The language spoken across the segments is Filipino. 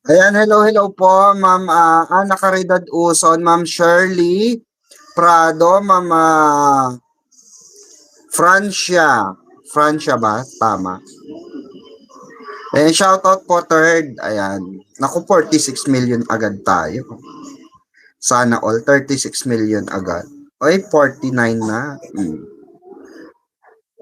Ayan, hello po, Ma'am Ana Caridad Uson, Ma'am Shirley Prado, Ma'am Francia. Francia ba? Tama. Ayan, shoutout po third. Ayan. Naku, 46 million agad tayo. Sana all 36 million agad. Oy, 49 na.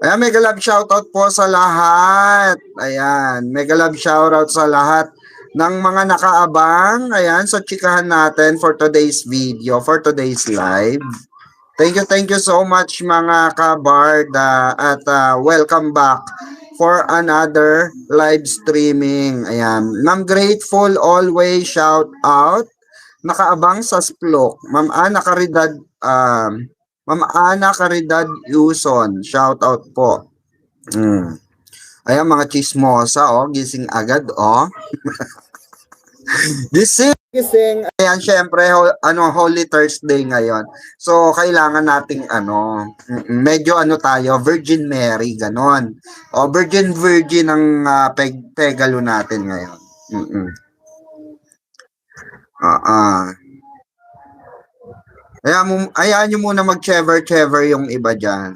Ayan, mega love shoutout po sa lahat. Ayan, mega love shoutout sa lahat ng mga nakaabang. Ayan, sa chikahan natin for today's video, for today's live. Thank you so much mga kabarda at welcome back for another live streaming. Ayan, Ma'am Grateful always shout out. Nakaabang sa Splok. Ma'am Ana Caridad Yuson. Shout out po. Ayan mga chismosa, gising agad, Gising. Ayan, syempre, Holy Thursday ngayon. So, kailangan nating, medyo tayo, Virgin Mary, ganon. Virgin ang pegalo natin ngayon. Ayan nyo muna mag-chever yung iba dyan.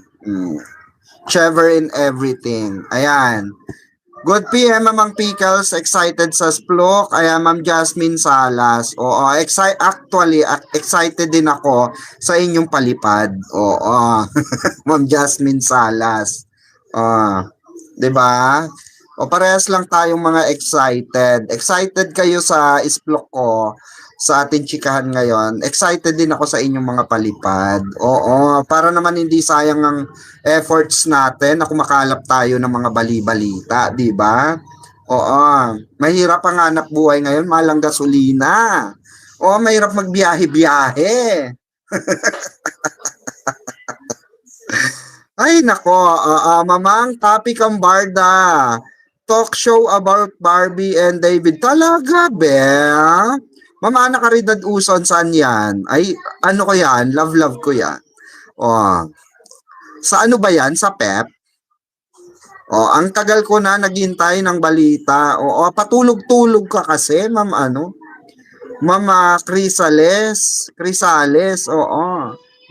Chever in everything. Ayan. Good PM, Mamang Pickles, excited sa Splok. Ayan, Ma'am Jasmine Salas. Oo, excited din ako sa inyong palipad. Oo, Ma'am Jasmine Salas. 'Di ba? Parehas lang tayong mga excited. Excited kayo sa Splok ko, sa ating chikahan ngayon. Excited din ako sa inyong mga palipad. Oo, para naman hindi sayang ang efforts natin na kumakalap tayo ng mga bali-balita, di ba? Oo, mahirap ang hanap buhay ngayon, malang gasolina. Oo, mahirap magbiyahe-biyahe. Ay, nako, mamang topic ang Barda. Talk show about Barbie and David. Talaga, be? Mama, Caridad Uson, saan yan? Ay, ano ko yan? Love ko yan. Sa ano ba yan? Sa PEP? Ang tagal ko na naghintay ng balita. Patulog-tulog ka kasi, ma'am Mama Crisales,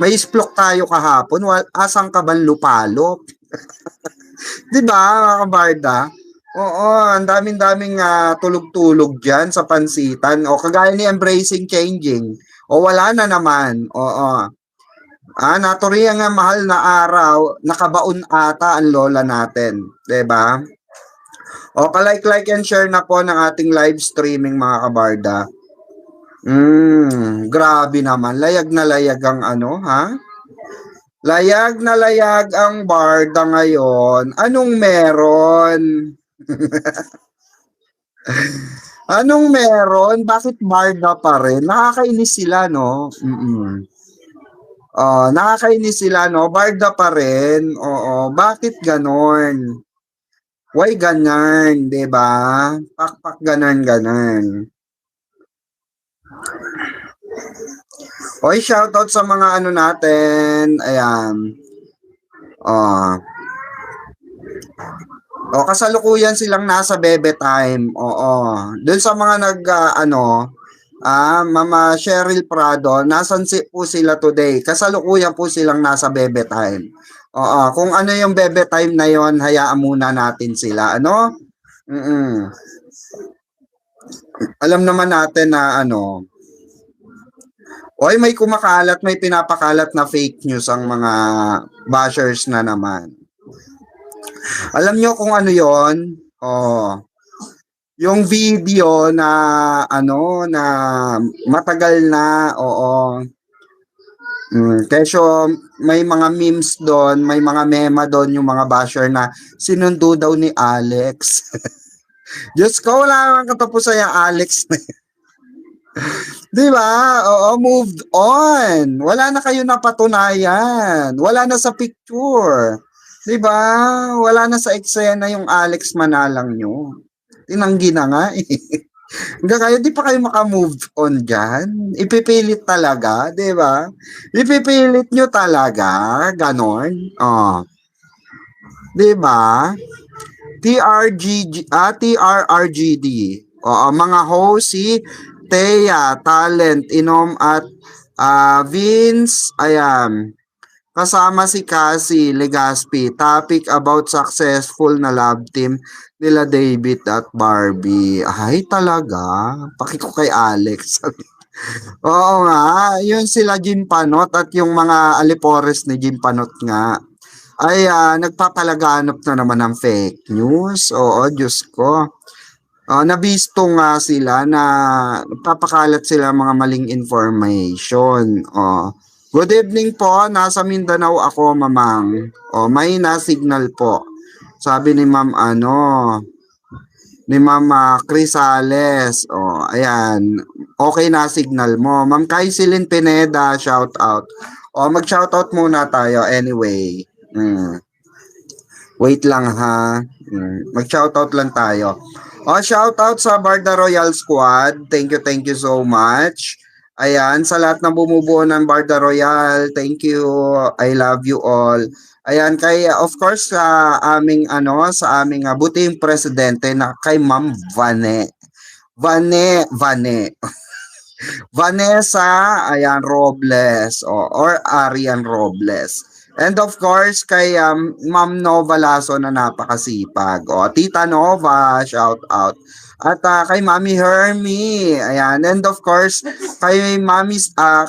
May isplok tayo kahapon. Asang ka ba lupalop? Di ba, mga kabarda? Ang daming-daming tulog-tulog dyan sa pansitan. Kagaya ni Embracing Changing. Wala na naman. Naturi ang mahal na araw, nakabaon ata ang lola natin. Diba? Like and share na po ng ating live streaming mga kabarda. Grabe naman. Layag na layag ang Layag na layag ang Barda ngayon. Anong meron? Anong meron? Bakit Barda pa rin? Nakakainis sila, no? Nakakainis sila, no? Barda pa rin. Bakit ganon? Why ganon, 'di ba? Pakpak ganon. Shoutout sa mga natin. Ayan. Kasalukuyan silang nasa bebe time. Doon sa mga Mama Cheryl Prado, nasan po sila today? Kasalukuyan po silang nasa bebe time. Kung ano yung bebe time na yon, hayaan muna natin sila. Alam naman natin na may kumakalat, may pinapakalat na fake news ang mga bashers na naman. Alam nyo kung ano yon? Yung video na na matagal na, Kesyo may mga memes doon, may mga mema doon yung mga basher na sinundo daw ni Alex. Diyos ko, wala kang katapusan yung Alex. Di ba? Oo, moved on. Wala na kayo napatunayan. Wala na sa picture. Di ba? Wala na sa eksena yung Alex Manalang nyo. Tinanggi na nga eh. Hanggang kayo, di pa kayo makamove on dyan. Ipipilit talaga, di ba? Ipipilit nyo talaga. Ganon. Oh. Di ba? TRRGD. Oo, mga host si Thea, Talent, Inom at Vince, ayan. Kasama si Cassie Legaspi. Topic about successful na love team nila David at Barbie. Ay, talaga. Paki ko kay Alex. Oo nga, yun sila Jim Panot at yung mga alipores ni Jim Panot nga ay nagpapalaganap na naman ng fake news. Oo, Diyos ko. Nabisto nga sila na papakalat sila mga maling information. Good evening po, nasa Mindanao ako, mamang. May na-signal po. Sabi ni Ma'am ni Ma'am Crisales. Ayan. Okay na signal mo. Ma'am Kaisilin Pineda, shout out. Mag-shout out muna tayo anyway. Wait lang ha. Mag-shout out lang tayo. Shout out sa Barda Royal Squad. Thank you so much. Ayan, sa lahat ng bumubuo ng Barda Royal, thank you. I love you all. Ayan, kay of course sa aming sa aming buting presidente na kay Ma'am Vanessa, ayan, Robles, or Arian Robles. And of course, kay Ma'am Nova Lasso na napakasipag. Tita Nova, shout out. At kay Mami Hermie, ayan. And of course, kay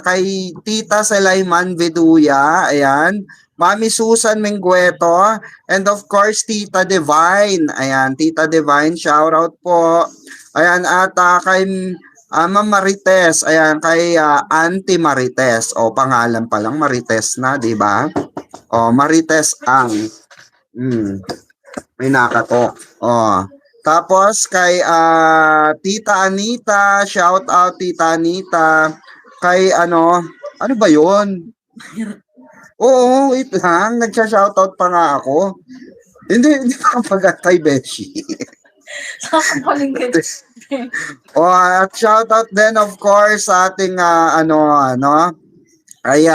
kay Tita Selayman Viduya, ayan. Mami Susan Menggueto, and of course, Tita Divine. Ayan, Tita Divine, shout out po. Ayan, at kay Ma'am Marites, ayan, kay Auntie Marites. Pangalan pa lang Marites na, di ba? Marites ang may nakato. Tapos kay Tita Anita, shout out Tita Anita. Kay ano ba 'yon? Oo, wait lang, nagsha-shoutout pa nga ako. Hindi pa kapag kay Beshi. At shoutout din of course sa ating ay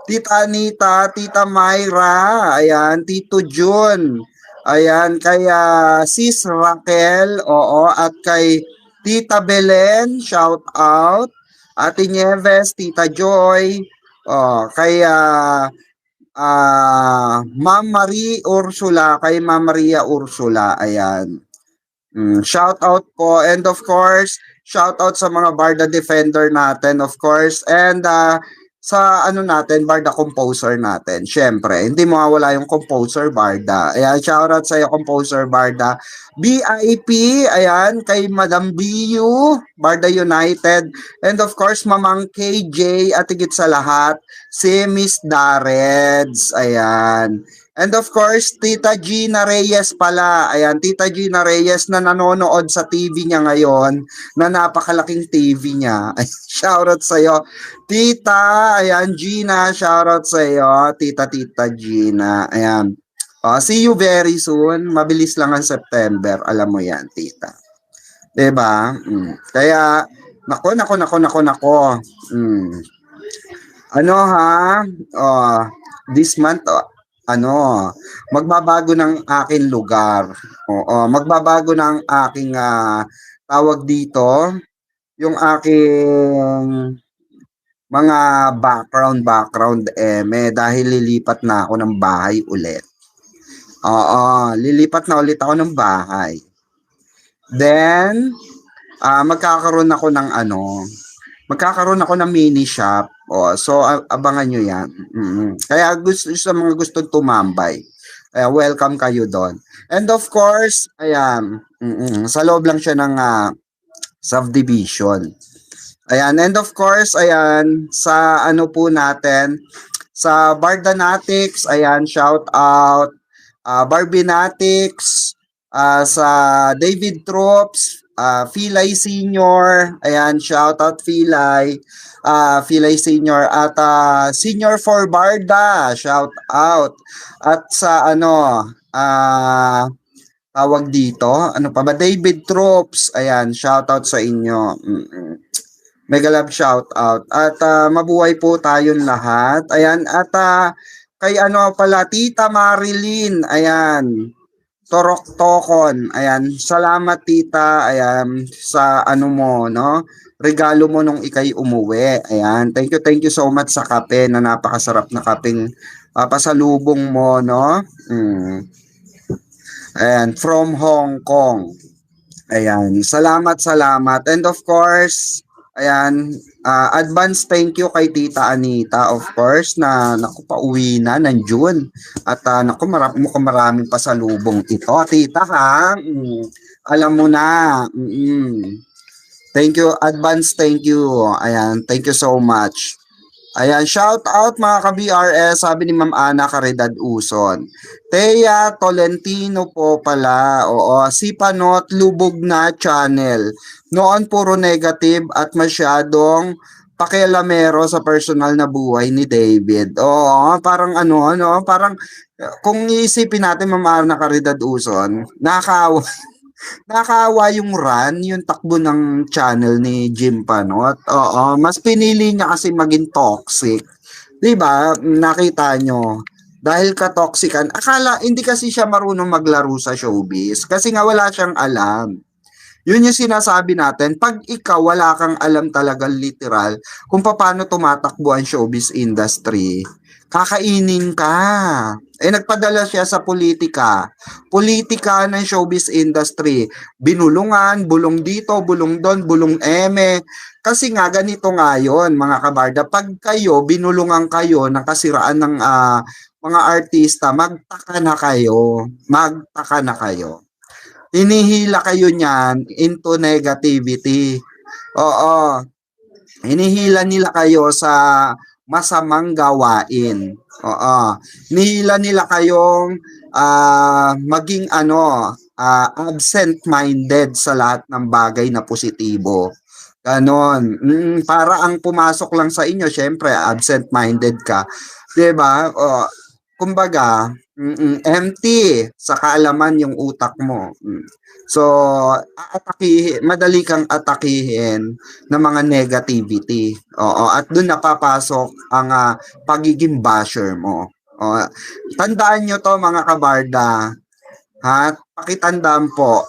Tita Anita, Tita Myra, ayan, Tito Jun, ayan, kay Sis Raquel, at kay Tita Belen, shout out, Ate Nieves, Tita Joy, kay Ma'am Marie Ursula, kay Ma'am Maria Ursula, ayan. Shout out po, and of course shout out sa mga Barda Defender natin of course, and sa natin Barda Composer natin. Syempre, hindi mawawala yung Composer Barda. Ayan, shout out sa iyo Composer Barda. BIP, ayan, kay Madam BU, Barda United, and of course Mamang KJ, at higit sa lahat si Miss Dareds, ayan. And of course, Tita Gina Reyes pala. Ayan, Tita Gina Reyes na nanonood sa TV niya ngayon, na napakalaking TV niya. Shoutout sa iyo, Tita. Ayan, Gina, shoutout sa iyo, Tita Gina. Ayan. See you very soon. Mabilis lang ang September. Alam mo yan, Tita. Diba? Kaya, nako. Ano ha? This month, magbabago ng aking lugar. Magbabago ng aking tawag dito, yung aking mga background dahil lilipat na ako ng bahay ulit. Lilipat na ulit ako ng bahay. Then, magkakaroon ako ng mini shop. So abangan nyo yan. Kaya sa mga gustong tumambay, welcome kayo doon. And of course, ayan, sa loob lang siya ng subdivision. Ayan, and of course, ayan, sa ano po natin, sa Bardanatics, ayan, shout out, Barbinatics, sa David Troops, Filay Senior, ayan, shout out Filay, Filay Senior, at Senior for Barda, shout out. At sa ano, tawag dito, ano pa ba, David Troops, ayan, shout out sa inyo. Mega love shout out. At mabuhay po tayong lahat. Ayan, at kay ano pala, Tita Marilyn, ayan, Torok Tokon, ayan, salamat tita, ayan, sa ano mo, no? Regalo mo nung ikay umuwi. Ayan, thank you so much sa kape na napakasarap na kapeng pasalubong mo, no? Mm. Ayan, from Hong Kong. Ayan, salamat. And of course, ayan, advance thank you kay Tita Anita, of course, na naku, pauwi na ng June. At naku, mukhang maraming pasalubong ito, Tita, ha? Alam mo na. Thank you, advance thank you. Ayan, thank you so much. Ayan, shout out mga ka-BRS, sabi ni Ma'am Ana Caridad Uson. Thea Tolentino po pala, oo, si Panot Lubog na channel. Noon puro negative at masyadong pakialamero sa personal na buhay ni David. Oo, parang parang kung iisipin natin Ma'am Ana Caridad Uson, nakakaawa yung run, yung takbo ng channel ni Jim Panot. Oo, mas pinili niya kasi maging toxic. 'Di ba? Nakita nyo. Dahil ka-toxican, akala hindi kasi siya marunong maglaro sa showbiz kasi nga wala siyang alam. Yun yung sinasabi natin, pag ikaw wala kang alam talaga literal kung paano tumatakbo ang showbiz industry, kakainin ka. Nagpadala siya sa politika. Politika ng showbiz industry. Binulungan, bulong dito, bulong doon, bulong eme. Kasi nga, ganito nga yun, mga kabarda. Pag kayo, binulungan kayo ng kasiraan ng mga artista, magtaka na kayo. Magtaka na kayo. Hinihila kayo niyan into negativity. Oo. Hinihila nila kayo sa masamang gawain. Oo. Hinihila nila kayong maging absent-minded sa lahat ng bagay na positibo. Ganon. Para ang pumasok lang sa inyo, syempre, absent-minded ka. 'Di ba? Kumbaga, empty sa kaalaman yung utak mo. So, madali kang atakihin ng mga negativity. Oo, at doon napapasok ang pagiging basher mo. Tandaan nyo to mga kabarda, ha? Pakitandaan po,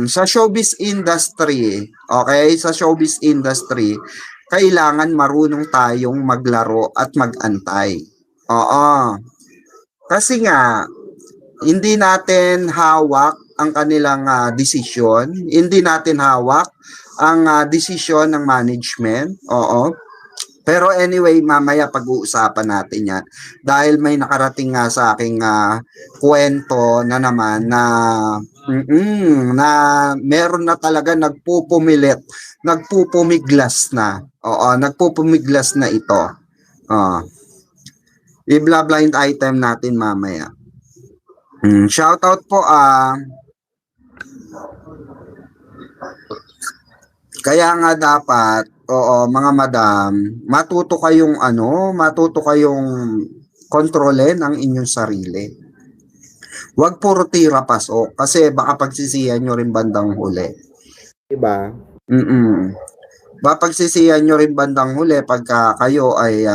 sa showbiz industry, okay? Sa showbiz industry, kailangan marunong tayong maglaro at magantay. Oo. Kasi nga, hindi natin hawak ang kanilang desisyon, hindi natin hawak ang desisyon ng management. Oo. Pero anyway, mamaya pag-uusapan natin yan. Dahil may nakarating nga sa aking kwento na naman na meron na talaga nagpupumiglas na. Oo, nagpupumiglas na ito. I-blind item natin mamaya. Shout out po kaya nga dapat mga madam, matuto kayong kontrolin ang inyong sarili. Huwag puro tira pasok kasi baka pagsisihan nyo rin bandang huli. Diba? Baka pagsisihan nyo rin bandang huli pagka kayo ay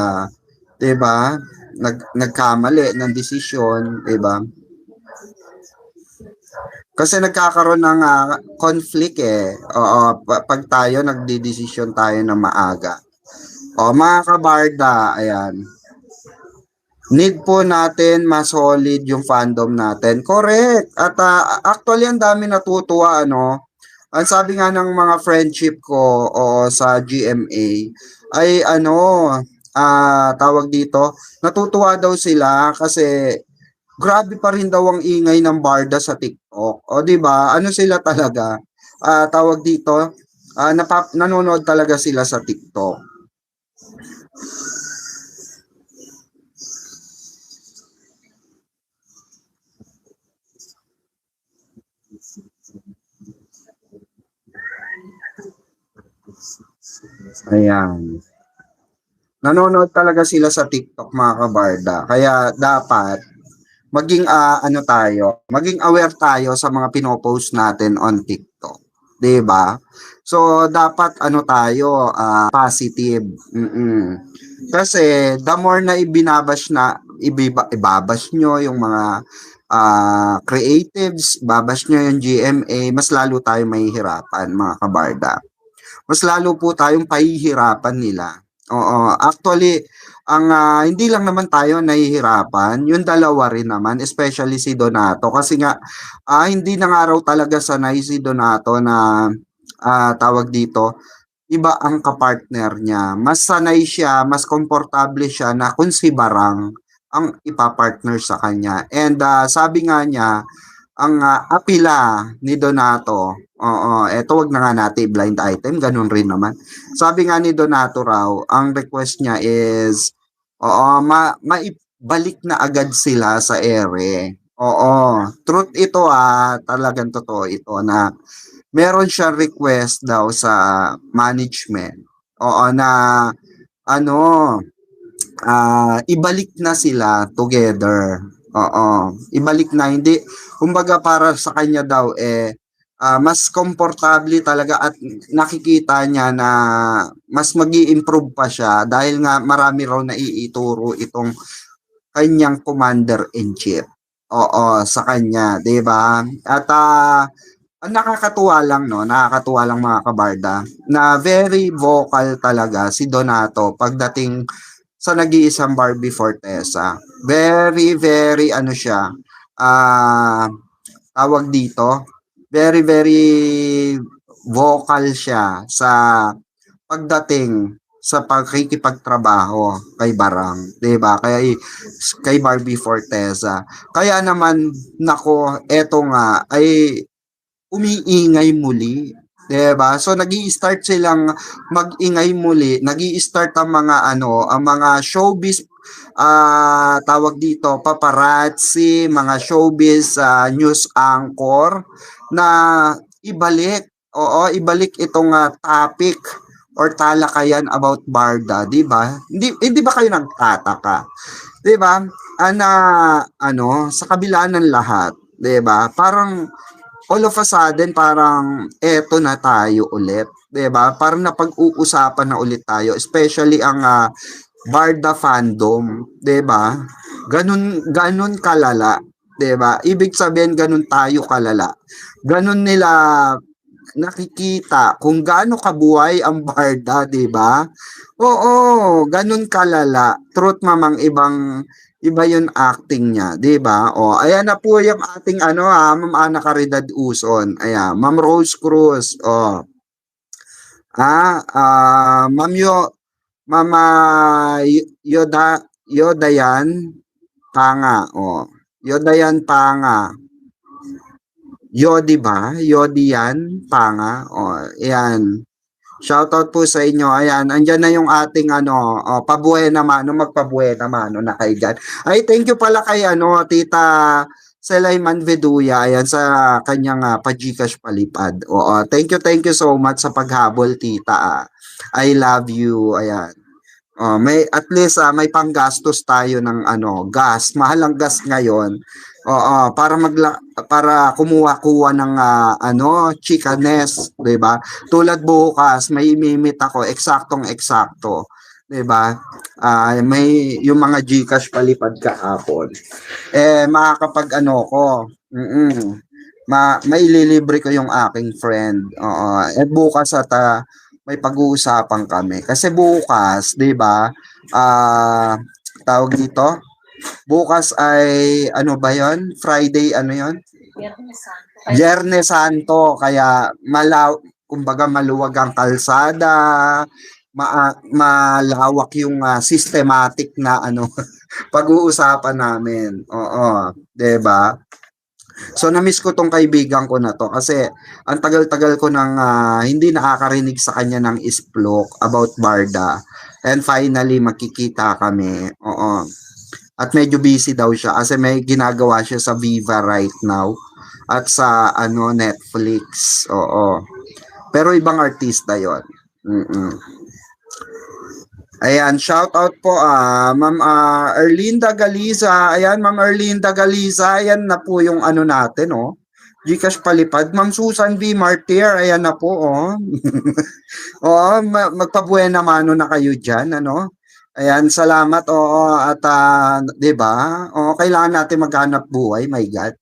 'di ba? Nagkamali ng desisyon, 'di ba? Kasi nagkakaroon ng conflict pag tayo nagdedesisyon tayo na maaga. Mga kabarda, ayan. Need po natin mas solid yung fandom natin. Correct. At actually ang dami natutuwa Ang sabi nga ng mga friendship ko sa GMA ay tawag dito, natutuwa daw sila kasi grabe pa rin daw ang ingay ng barda sa TikTok. O di ba? Ano sila talaga? Tawag dito, Nanonood talaga sila sa TikTok. Ayan. Nanonood talaga sila sa TikTok mga kabarda. Kaya dapat maging ano tayo, maging aware tayo sa mga pinopost natin on TikTok. 'Di ba? So dapat ano tayo, positive. Kasi the more na ibabash nyo yung mga creatives, babash nyo yung GMA, mas lalo tayo mahihirapan mga kabarda. Mas lalo po tayong pahihirapan nila. Oo, actually, hindi lang naman tayo nahihirapan, yung dalawa rin naman, especially si Donato. Kasi nga, hindi na nga raw talaga sanay si Donato na tawag dito, iba ang kapartner niya. Mas sanay siya, mas komportable siya na kung si Barang ang ipapartner sa kanya. And sabi nga niya, ang apila ni Donato, oo, eto wag na nga natin blind item, ganun rin naman. Sabi nga ni Donato raw, ang request niya is, oo, maibalik na agad sila sa ere. Oo, truth ito talagang totoo ito na meron siyang request daw sa management. Oo, na ano, ibalik na sila together. Oo, ibalik na hindi kumbaga para sa kanya daw mas komportable talaga at nakikita niya na mas magi-improve pa siya dahil nga marami raw na iituro itong kanyang commander in chief. Oo, sa kanya, 'di ba? At ang nakakatuwa lang, no, nakakatuwa lang mga kabarda, na very vocal talaga si Donato pagdating sa nag-iisang Barbie Fortesa. Very, very, ano siya, tawag dito, very, very vocal siya sa pagdating sa pagkikipagtrabaho kay Barang, 'di ba? Kay Barbie Fortesa. Kaya naman nako, eto nga ay umiingay muli. 'Di ba? So nag-i-start silang mag-ingay muli, nag-i-start ang mga ang mga showbiz tawag dito, paparazzi, mga showbiz news anchor na ibalik, oo, ibalik itong topic or talakayan about Barda, 'di ba? Hindi ba kayo nagtataka? 'Di ba? Na sa kabila ng lahat, 'di ba? Parang all of a sudden parang eto na tayo ulit, 'di ba? Parang napag-uusapan na ulit tayo, especially ang Barda fandom, 'di ba? Ganun ganun kalala, 'di ba? Ibig sabihin ganun tayo kalala. Ganun nila nakikita kung gaano kabuhay ang Barda, 'di ba? Oo, ganun kalala. Truth mamang iba yung acting niya, 'di ba? O, ayan na po yung ating Ma'am Ana Caridad Uson. Ayan, Ma'am Rose Cruz. O, Ma'am Mama Yodayan Panga. O, Yodayan Panga. Yodi ba? Yodi yan? Panga? O, ayan. Shoutout po sa inyo. Ayan, andyan na yung ating pabuhay naman, magpabuhay naman, na kay God. Ay, thank you pala kay Tita Selaiman Veduya, ayan, sa kanyang pa-Gcash palipad. Oo, thank you so much sa paghabol, Tita. I love you. Ayan. Oh, may at least may panggastos tayo ng gas. Mahal ang gas ngayon. Oo, para kumuha-kuha ng chikanes, 'di ba? Tulad bukas, may imimit ako eksaktong-eksakto, 'di ba? May yung mga GCash palipad kahapon. Makakapag ko, maililibre ko yung aking friend. Oo, bukas at may pag-uusapan kami. Kasi bukas, 'di ba? Tawag dito, bukas ay ano ba 'yon? Friday ano 'yon? Biyernes Santo. Kaya kumbaga maluwag ang kalsada, malawak yung systematic na pag-uusapan namin. Oo, 'di ba? So na-miss ko tong kaibigan ko na to kasi ang tagal-tagal ko nang hindi nakakarinig sa kanya ng isplok about Barda. And finally magkikita kami. Oo. At medyo busy daw siya kasi may ginagawa siya sa Viva right now at sa Netflix. Oo. Pero ibang artista 'yon. Mm. Ayan, shout out po Ma'am Erlinda Galiza. Ayan, Ma'am Erlinda Galiza. Ayan na po yung natin, oh. Gcash palipad. Ma'am Susan B. Martir. Ayan na po, oh. Oo, magpabuena mano na kayo diyan, ano? Ayan, salamat. Oo, at 'di ba? Oo, kailangan natin maghanap buhay, my God.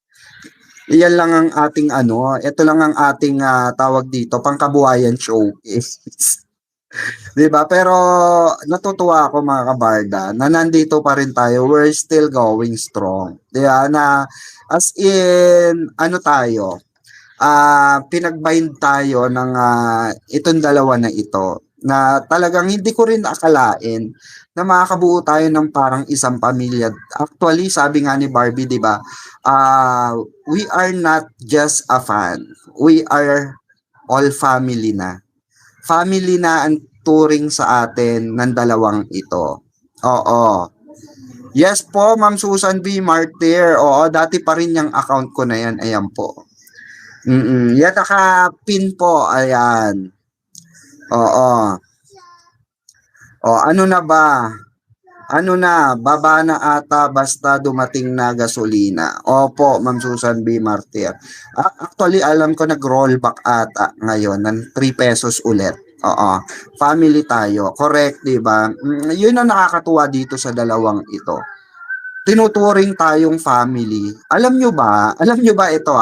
Iyan lang ang ating ito lang ang ating tawag dito, pangkabuhayan showcase. 'Di ba? Pero natutuwa ako mga kabarda na nandito pa rin tayo. We're still going strong. 'Di ba? Na as in tayo, pinagbind tayo ng itong dalawa na ito na talagang hindi ko rin akalain na makakabuo tayo ng parang isang pamilya. Actually, sabi nga ni Barbie, 'di ba? We are not just a fan. We are all family na. Family na ang turing sa atin ng dalawang ito. Oo. Yes po, Ma'am Susan B. Martir. Oo, dati pa rin yung account ko na yan. Ayan po. Yan, naka-pin po. Ayan. Oo. O, ano na ba? Ano na, baba na ata basta dumating na gasolina. Opo, Ma'am Susan B. Martir. Actually, alam ko nag-rollback ata ngayon ng 3 pesos ulit. Oo. Family tayo. Correct, di ba? Yun ang nakakatuwa dito sa dalawang ito. Tinuturing tayong family. Alam nyo ba ito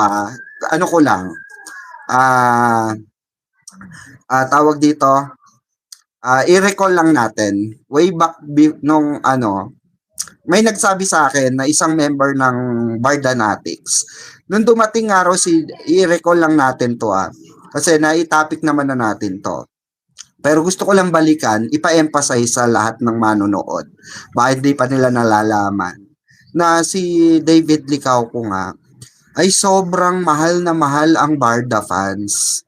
Ano ko lang. Ah, tawag dito, i-recall lang natin. Way back nung may nagsabi sa akin na isang member ng Bardanatics. Nung dumating nga raw i-recall lang natin to kasi na-topic naman na natin to. Pero gusto ko lang balikan, ipa-emphasize sa lahat ng manonood. Bakit di pa nila nalalaman na si David Licao ko nga ay sobrang mahal na mahal ang Barda fans.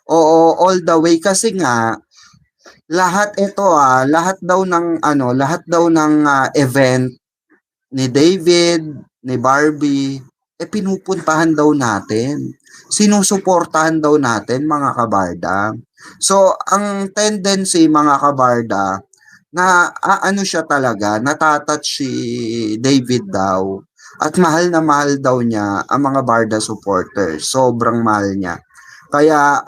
Oo, all the way kasi nga lahat daw ng event ni David, ni Barbie, pinupuntahan daw natin. Sinusuportahan daw natin mga kabarda. So, ang tendency mga kabarda, na siya talaga, natatouch si David daw. At mahal na mahal daw niya ang mga Barda supporters. Sobrang mahal niya. Kaya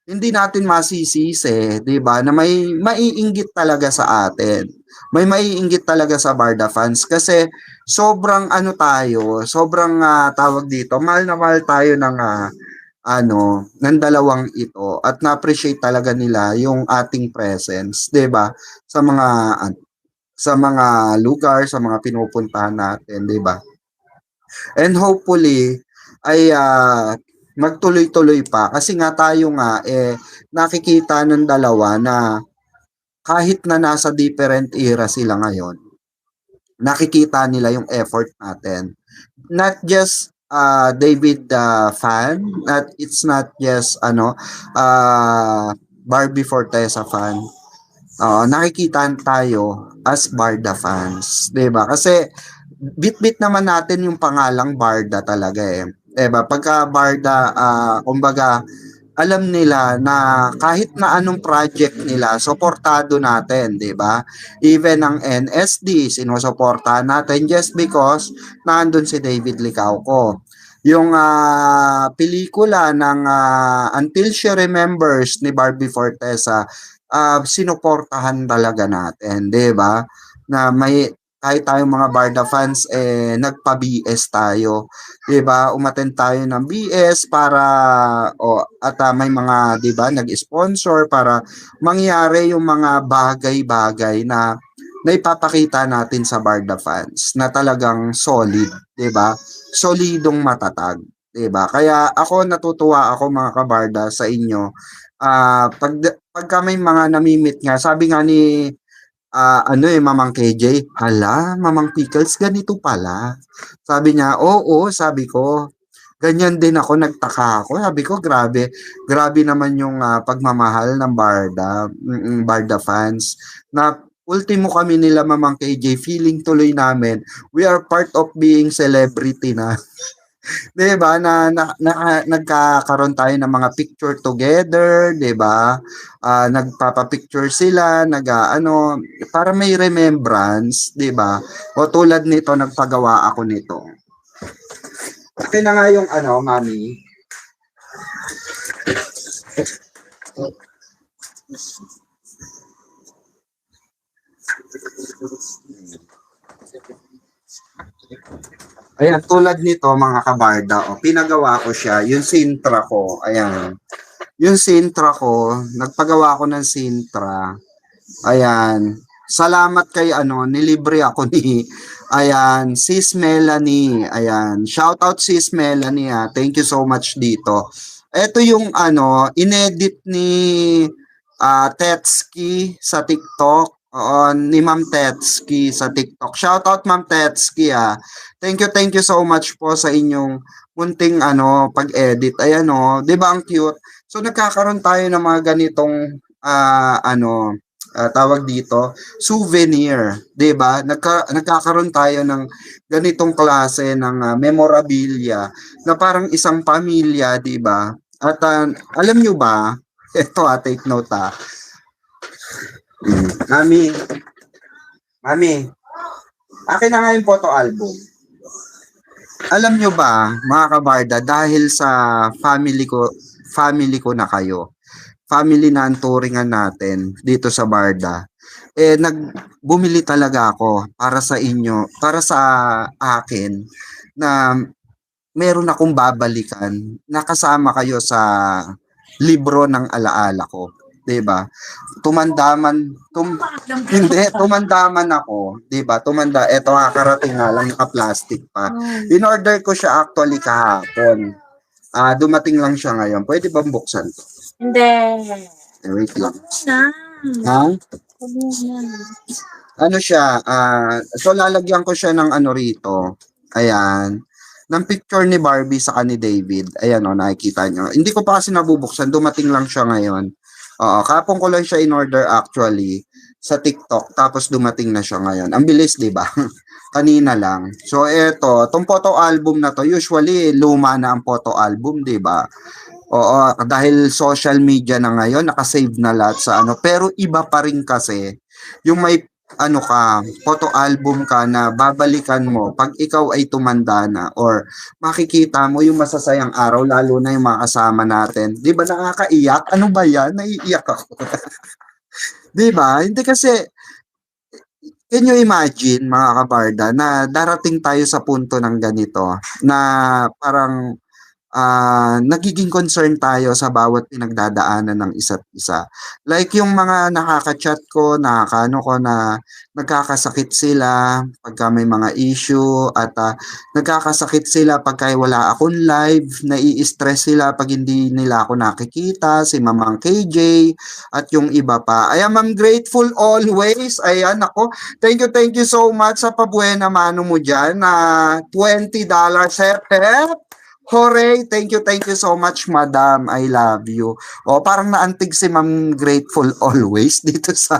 hindi natin masisisi, 'di ba, na may maiinggit talaga sa atin. May maiinggit talaga sa Barda fans kasi sobrang sobrang tawag dito, mahal na mahal tayo ng dalawang ito at na-appreciate talaga nila yung ating presence, 'di ba? Sa mga lugar, sa mga pinupuntahan natin, 'di ba? And hopefully ay magtuloy-tuloy pa kasi nga tayo nga nakikita ng dalawa na kahit na nasa different era sila ngayon, nakikita nila yung effort natin. Not just David fan, it's not just Barbie Fortesa fan. Nakikita tayo as Barda fans, 'di ba? Kasi bit-bit naman natin yung pangalang Barda talaga 'Di ba? Pagka Barda, kumbaga alam nila na kahit na anong project nila, suportado natin, 'di ba? Even ang NSD, sinusuportahan natin just because nandun si David Licauco. Yung pelikula ng Until She Remembers ni Barbie Fortesa, sinuportahan talaga natin, 'di ba? Na may kahit tayong mga Barda fans nagpa-BS tayo, 'di ba? Umattend tayo ng BS para at may mga 'di ba nag-sponsor para mangyari yung mga bagay-bagay na naipapakita natin sa Barda fans na talagang solid, 'di ba? Solidong matatag, 'di ba? Kaya ako natutuwa ako mga kabarda sa inyo. Pagka may mga namimit nga, sabi nga ni Mamang KJ, hala, Mamang Pickles, ganito pala. Sabi niya, oo, sabi ko, Ganyan din ako, nagtaka ako. Sabi ko, grabe, grabe naman yung pagmamahal ng Barda, Barda fans. Na ultimo kami nila Mamang KJ, feeling tuloy namin, we are part of being celebrity na. 'Di ba nagkakaroon tayo ng mga picture together, 'di ba? Nagpapa-picture sila, ano, para may remembrance, 'di ba? O tulad nito, nagpagawa ako nito. Akin na nga yung ano, mami. Ayan, tulad nito mga kabarda, pinagawa ko siya, yung Sintra ko, ayan. Yung Sintra ko, nagpagawa ko ng Sintra. Ayan. Salamat kay ano, nilibre ako ni ayan, Sis Melanie. Ayan. Shout out Sis Melanie ha. Thank you so much dito. Ito yung ano, inedit ni Tetski sa TikTok. Oo, ni Ma'am Tetski sa TikTok. Shout out Ma'am Tetski ha. Thank you so much po sa inyong munting ano, pag-edit. Ayan oh, 'di ba ang cute? So nagkakaroon tayo ng mga ganitong ano, tawag dito, souvenir, 'di ba? Nagkakaroon tayo ng ganitong klase ng memorabilia na parang isang pamilya, 'di ba? At alam nyo ba, ito take note Mami, mami, akin na nga yung photo album. Alam nyo ba, mga kabarda, dahil sa family ko na kayo, family na ang turingan natin dito sa Barda, bumili talaga ako para sa inyo, para sa akin, na meron akong babalikan, nakasama kayo sa libro ng alaala ko. 'Di ba? Tumandaman, hindi, tumandaman ako. 'Di ba? Eto karating nga lang, naka-plastic pa. In-order ko siya actually kahapon. Dumating lang siya ngayon. Pwede bang buksan to? Hindi. Wait lang. Na. Ha? Na. Ano siya, so lalagyan ko siya ng ano rito. Ayan. Ng picture ni Barbie sa ni David. Ayan o, nakikita nyo. Hindi ko pa kasi nabubuksan. Dumating lang siya ngayon. Oo, kapon ko lang siya in order actually sa TikTok. Tapos dumating na siya ngayon. Ang bilis, di ba? Kanina lang. So, eto, tong photo album na to, usually luma na ang photo album, di ba? Oo, dahil social media na ngayon, nakasave na lahat sa ano. Pero iba pa rin kasi, yung may ano ka, photo album ka na babalikan mo pag ikaw ay tumanda na or makikita mo yung masasayang araw, lalo na yung mga kasama natin. Di ba nakakaiyak? Ano ba yan? Naiiyak ako. Di ba? Hindi kasi, can you imagine mga kabarda na darating tayo sa punto ng ganito na parang nagiging concern tayo sa bawat pinagdadaanan ng isa't isa. Like yung mga nakaka-chat ko, nakakaano ko na nagkakasakit sila pagka may mga issue at nagkakasakit sila pagka wala akong live, nai-stress sila pag hindi nila ako nakikita, si Mamang KJ at yung iba pa. Ayan, Ma'am, grateful always. Ayan, ako. Thank you so much sa pabuena mano mo dyan na $20. Hep. Hooray! Thank you so much, Madam. I love you. O, parang naantig si Ma'am Grateful Always dito sa,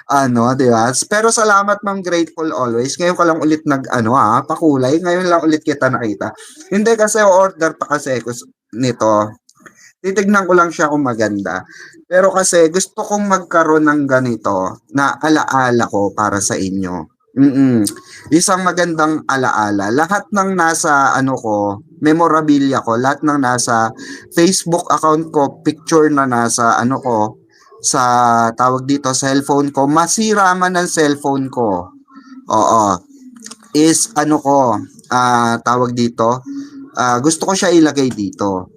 ano, di ba? Pero salamat, Ma'am Grateful Always. Ngayon ka lang ulit pakulay. Ngayon lang ulit kita nakita. Hindi kasi order pa kasi nito. Titignan ko lang siya kung maganda. Pero kasi gusto kong magkaroon ng ganito na alaala ko para sa inyo. Isang magandang alaala. Lahat ng nasa ano ko, memorabilia ko, lahat ng nasa Facebook account ko, picture na nasa ano ko, sa tawag dito, cellphone ko, masira man ang cellphone ko. Oo. Is ano ko, tawag dito, gusto ko siya ilagay dito.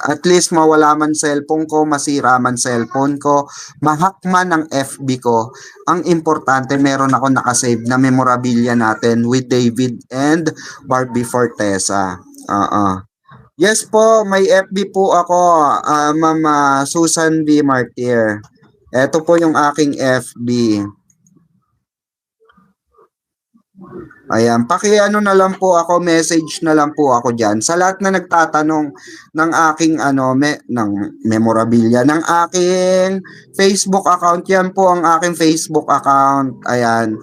At least mawala man cellphone ko, masira man cellphone ko, mahack man ang FB ko. Ang importante, meron ako nakasave na memorabilia natin with David and Barbie Fortesa. Yes po, may FB po ako, Ma'am Susan B. Martir. Ito po yung aking FB. Ayan, ano na lang po ako, message na lang po ako diyan sa lahat na nagtatanong ng aking ng memorabilia ng aking Facebook account. Yan po ang aking Facebook account. Ayan.